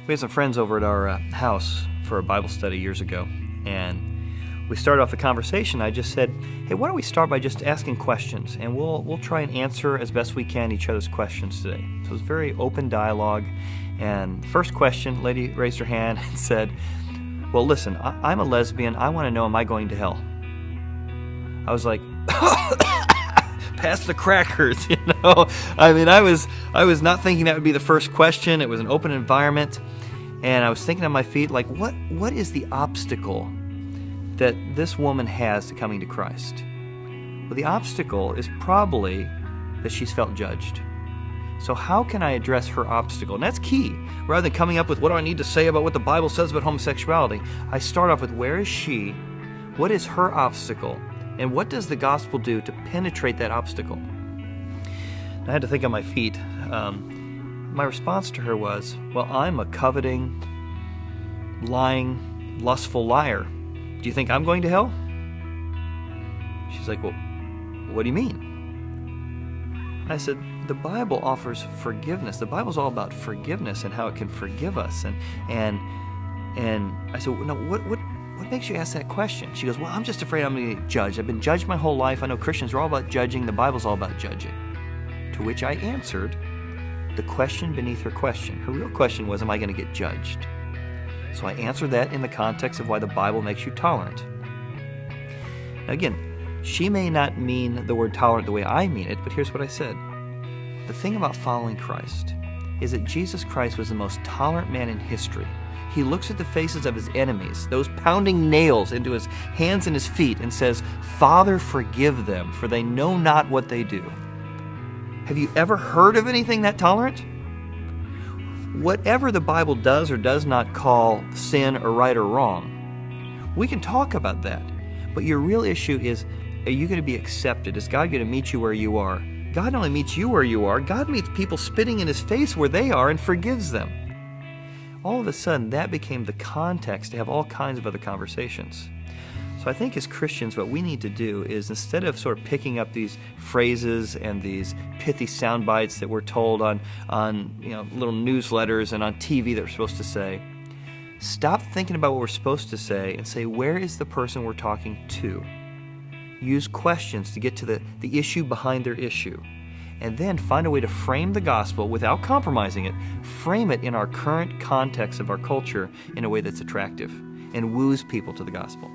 We had some friends over at our house for a Bible study years ago, and we started off the conversation. I just said, hey, why don't we start by just asking questions, and we'll try and answer as best we can each other's questions today. So it was very open dialogue, and the first question, lady raised her hand and said, well, listen, I'm a lesbian. I want to know, am I going to hell? I was like, pass the crackers, you know? I mean, I was not thinking that would be the first question. It was an open environment, and I was thinking on my feet, like, what is the obstacle that this woman has to coming to Christ? Well, the obstacle is probably that she's felt judged. So how can I address her obstacle? And that's key. Rather than coming up with what do I need to say about what the Bible says about homosexuality, I start off with where is she, what is her obstacle, and what does the gospel do to penetrate that obstacle? I had to think on my feet. My response to her was, well, I'm a coveting, lying, lustful liar. Do you think I'm going to hell? She's like, well, what do you mean? I said, the Bible offers forgiveness. The Bible's all about forgiveness and how it can forgive us. And I said, no, what makes you ask that question? She goes, well, I'm just afraid I'm going to get judged. I've been judged my whole life. I know Christians are all about judging. The Bible's all about judging. To which I answered the question beneath her question. Her real question was, am I going to get judged? So I answered that in the context of why the Bible makes you tolerant. Now again, she may not mean the word tolerant the way I mean it, but here's what I said. The thing about following Christ is that Jesus Christ was the most tolerant man in history. He looks at the faces of his enemies, those pounding nails into his hands and his feet, and says, Father, forgive them, for they know not what they do. Have you ever heard of anything that tolerant? Whatever the Bible does or does not call sin or right or wrong, we can talk about that. But your real issue is, are you going to be accepted? Is God going to meet you where you are? God not only meets you where you are, God meets people spitting in his face where they are and forgives them. All of a sudden, that became the context to have all kinds of other conversations. So I think as Christians, what we need to do is, instead of sort of picking up these phrases and these pithy sound bites that we're told on little newsletters and on TV that we're supposed to say, stop thinking about what we're supposed to say and say, where is the person we're talking to? Use questions to get to the issue behind their issue. And then find a way to frame the gospel without compromising it. Frame it in our current context of our culture in a way that's attractive and woos people to the gospel.